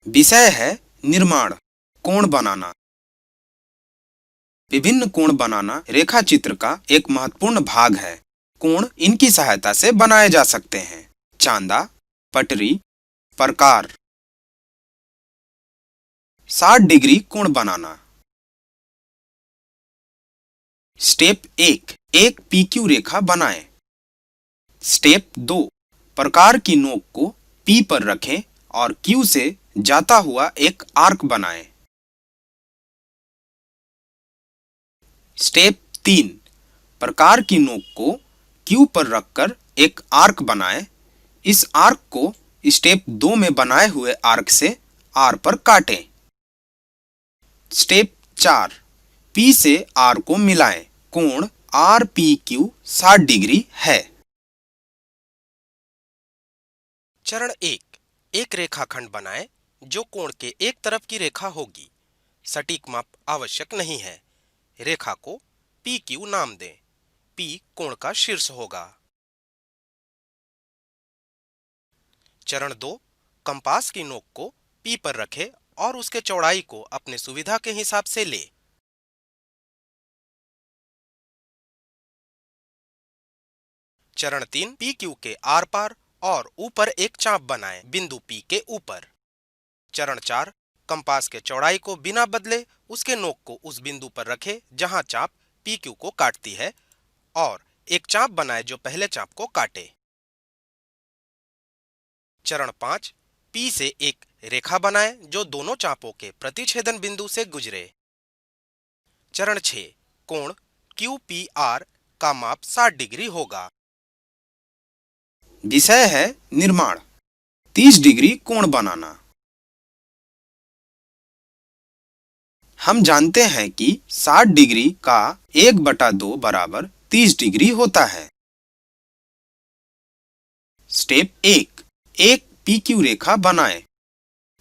विषय है निर्माण, कोण बनाना। विभिन्न कोण बनाना रेखा चित्र का एक महत्वपूर्ण भाग है। कोण इनकी सहायता से बनाए जा सकते हैं। चांदा, पटरी, प्रकार। 60 डिग्री कोण बनाना। स्टेप 1, एक PQ रेखा बनाएं। स्टेप 2, प्रकार की नोक को P पर रखें और Q से जाता हुआ एक आर्क बनाएं। स्टेप 3, प्रकार की नोक को Q पर रखकर एक आर्क बनाएं। इस आर्क को स्टेप 2 में बनाए हुए आर्क से R पर काटें। स्टेप 4, P से R को मिलाएं। कोण RPQ 60 डिग्री है। चरण 1, एक रेखाखंड बनाएं जो कोण के एक तरफ की रेखा होगी। सटीक माप आवश्यक नहीं है। रेखा को PQ नाम दें। P कोण का शीर्ष होगा। चरण 2, कंपास की नोक को P पर रखें और उसके चौड़ाई को अपने सुविधा के हिसाब से ले। चरण 3, PQ के आर पार और ऊपर एक चाप बनाएं बिंदु P के ऊपर। चरण 4, कंपास के चौड़ाई को बिना बदले उसके नोक को उस बिंदु पर रखें जहां चाप PQ को काटती है और एक चाप बनाएं जो पहले चाप को काटे। चरण 5, P से एक रेखा बनाएं जो दोनों चापों के प्रतिच्छेदन बिंदु से गुजरे। चरण 6, कोण QPR का माप 60 डिग्री होगा। विषय है निर्माण, 30 डिग्री कोण बनाना। हम जानते हैं कि 60 डिग्री का 1/2 बराबर 30 डिग्री होता है। स्टेप 1, एक PQ रेखा बनाएं।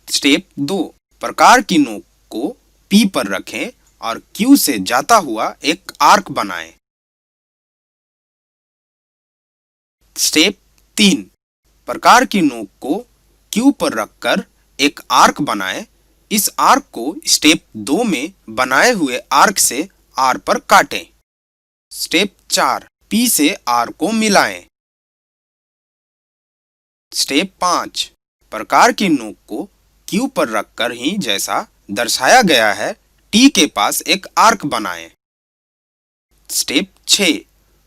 स्टेप 2, प्रकार की नोक को P पर रखें और Q से जाता हुआ एक आर्क बनाएं। स्टेप 3, प्रकार की नोक को Q पर रखकर एक आर्क बनाएं। इस आर्क को स्टेप 2 में बनाए हुए आर्क से R पर काटें। स्टेप 4, P से R को मिलाएं। स्टेप 5, प्रकार की नोक को Q पर रखकर ही जैसा दर्शाया गया है T के पास एक आर्क बनाएं। स्टेप 6,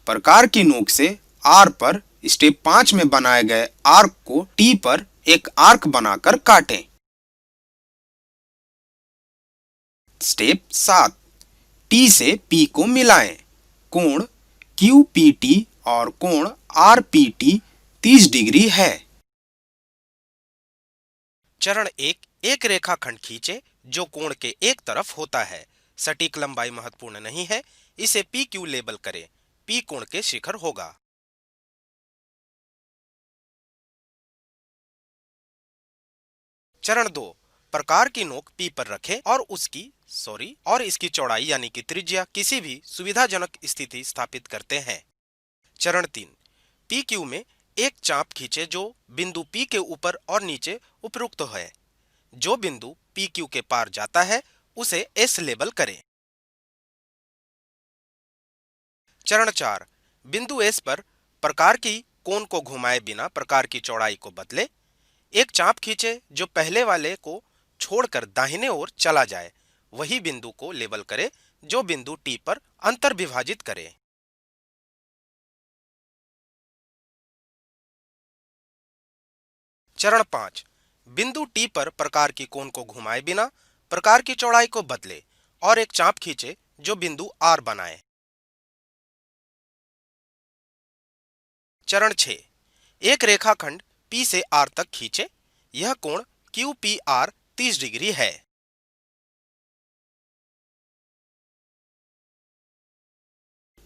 प्रकार की नोक से R पर स्टेप 5 में बनाए गए आर्क को T पर एक आर्क बनाकर काटें। स्टेप 7, T से P को मिलाएं। कोण QPT और कोण RPT 30 डिग्री है। चरण 1, एक रेखाखंड खींचे जो कोण के एक तरफ होता है। सटीक लंबाई महत्वपूर्ण नहीं है। इसे PQ लेबल करें। P कोण के शिखर होगा। चरण 2, प्रकार की नोक P पर रखें और इसकी चौड़ाई यानी कि त्रिज्या किसी भी सुविधाजनक स्थिति स्थापित करते हैं। चरण 3, PQ में एक चाप खींचे जो बिंदु P के ऊपर और नीचे उपयुक्त है। जो बिंदु PQ के पार जाता है उसे S लेबल करें। चरण 4, बिंदु S पर प्रकार की कोण को घुमाए बिना प्रकार की चौड़ाई को बदले। एक चाप खींचे जो पहले वाले को छोड़कर दाहिने ओर चला जाए। वही बिंदु को लेबल करें जो बिंदु T पर अंतर विभाजित करे। चरण 5, बिंदु T पर प्रकार की कोण को घुमाए बिना प्रकार की चौड़ाई को बदले और एक चाप खींचे जो बिंदु R बनाए। चरण 6, एक रेखाखंड P से R तक खींचे। यह कोण QPR 30 डिग्री है।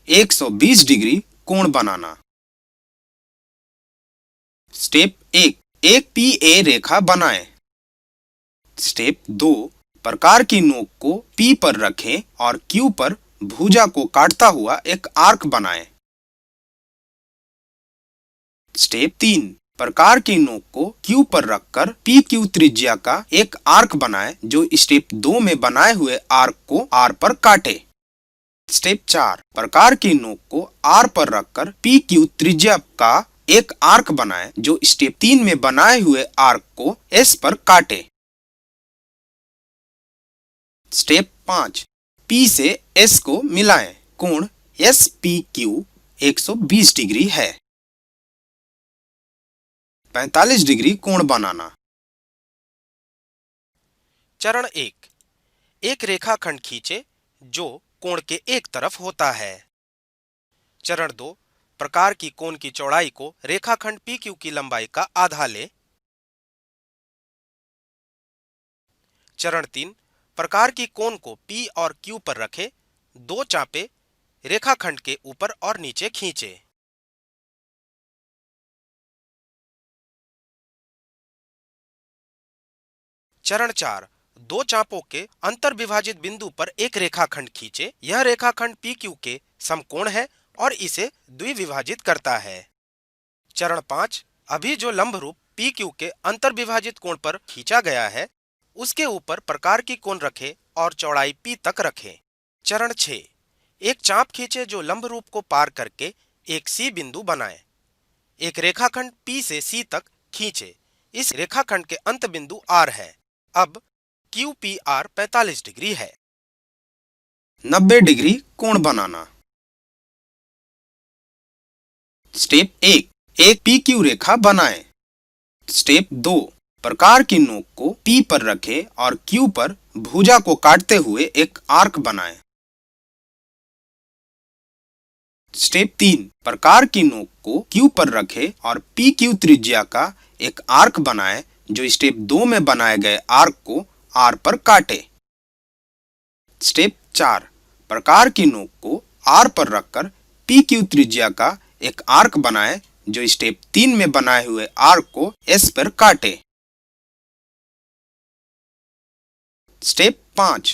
एक 120 डिग्री कोण बनाना। स्टेप 1, एक PA रेखा बनाएं। स्टेप 2, प्रकार की नोक को P पर रखें और Q पर भुजा को काटता हुआ एक आर्क बनाएं। स्टेप 3, प्रकार की नोक को क्यू पर रखकर पी क्यू त्रिज्या का एक आर्क बनाएं जो स्टेप 2 में बनाए हुए आर्क को आर पर काटे। स्टेप 4 प्रकार की नोक को आर पर रखकर पी क्यू त्रिज्या का एक आर्क बनाएं जो स्टेप 3 में बनाए हुए आर्क को एस पर काटे। स्टेप 5 पी से एस को मिलाएं। कोण एस पी क्यू 120 डिग्री है। 45 डिग्री कोण बनाना। चरण 1 एक रेखाखंड खींचे जो कोण के एक तरफ होता है। चरण 2 प्रकार की कोण की चौड़ाई को रेखाखंड PQ की लंबाई का आधा ले। चरण 3 प्रकार की कोण को P और Q पर रखे, दो चापे रेखाखंड के ऊपर और नीचे खींचे। चरण 4 दो चापों के अंतर विभाजित बिंदु पर एक रेखाखंड खींचे। यह रेखाखंड PQ के समकोण है और इसे द्विविभाजित करता है। चरण 5 अभी जो लंब रूप PQ के अंतर विभाजित कोण पर खींचा गया है उसके ऊपर प्रकार की कोण रखे और चौड़ाई P तक रखें। चरण 6 एक चाप खींचे जो लंब रूप को पार करके एक C बिंदु बनाए। एक रेखाखंड P से C तक खींचे। इस रेखाखंड के अंत बिंदु R है। अब QPR 45 डिग्री है। 90 डिग्री कोण बनाना। स्टेप 1 एक PQ रेखा बनाएं। स्टेप 2 प्रकार की नोक को P पर रखें और Q पर भुजा को काटते हुए एक आर्क बनाएं। स्टेप 3 प्रकार की नोक को Q पर रखें और PQ त्रिज्या का एक आर्क बनाएं जो स्टेप 2 में बनाए गए आर्क को R पर काटे। स्टेप 4 प्रकार की नोक को R पर रखकर PQ त्रिज्या का एक आर्क बनाएं जो स्टेप 3 में बनाए हुए आर्क को S पर काटे। स्टेप 5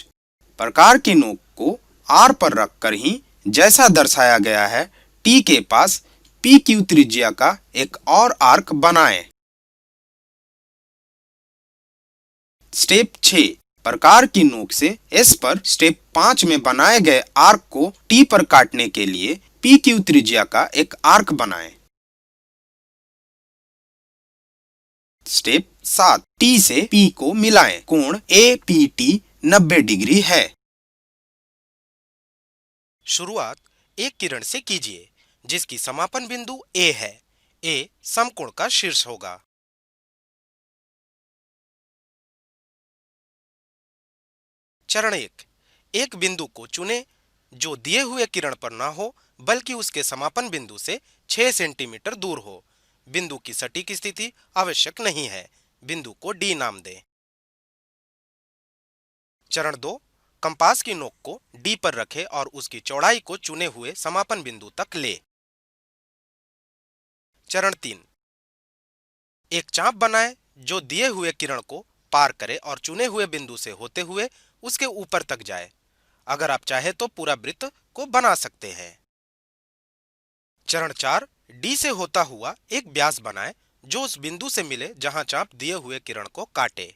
प्रकार की नोक को R पर रखकर ही जैसा दर्शाया गया है T के पास PQ त्रिज्या का एक और आर्क बनाएं। स्टेप 6 प्रकार की नोक से S पर स्टेप 5 में बनाए गए आर्क को T पर काटने के लिए PQ त्रिज्या का एक आर्क बनाएं। स्टेप 7 T से P को मिलाएं। कोण APT 90 डिग्री है। शुरुआत एक किरण से कीजिए जिसकी समापन बिंदु A है। A समकोण का शीर्ष होगा। चरण 1 एक बिंदु को चुनें जो दिए हुए किरण पर ना हो बल्कि उसके समापन बिंदु से 6 सेंटीमीटर दूर हो। बिंदु की सटीक स्थिति आवश्यक नहीं है। बिंदु को D नाम दें। चरण 2 कंपास की नोक को D पर रखें और उसकी चौड़ाई को चुने हुए समापन बिंदु तक ले। चरण 3 एक चाप बनाएं जो दिए हुए किरण को पार करे और चुने हुए बिंदु से होते हुए उसके ऊपर तक जाए। अगर आप चाहे तो पूरा वृत्त को बना सकते हैं। चरण 4 D से होता हुआ एक व्यास बनाएं जो उस बिंदु से मिले जहां चाप दिए हुए किरण को काटे।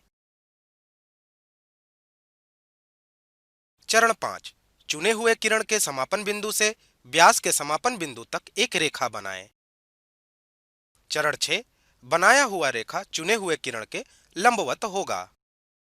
चरण 5 चुने हुए किरण के समापन बिंदु से व्यास के समापन बिंदु तक एक रेखा बनाएं। चरण 6 बनाया हुआ रेखा चुने हुए किरण के लंबवत होगा।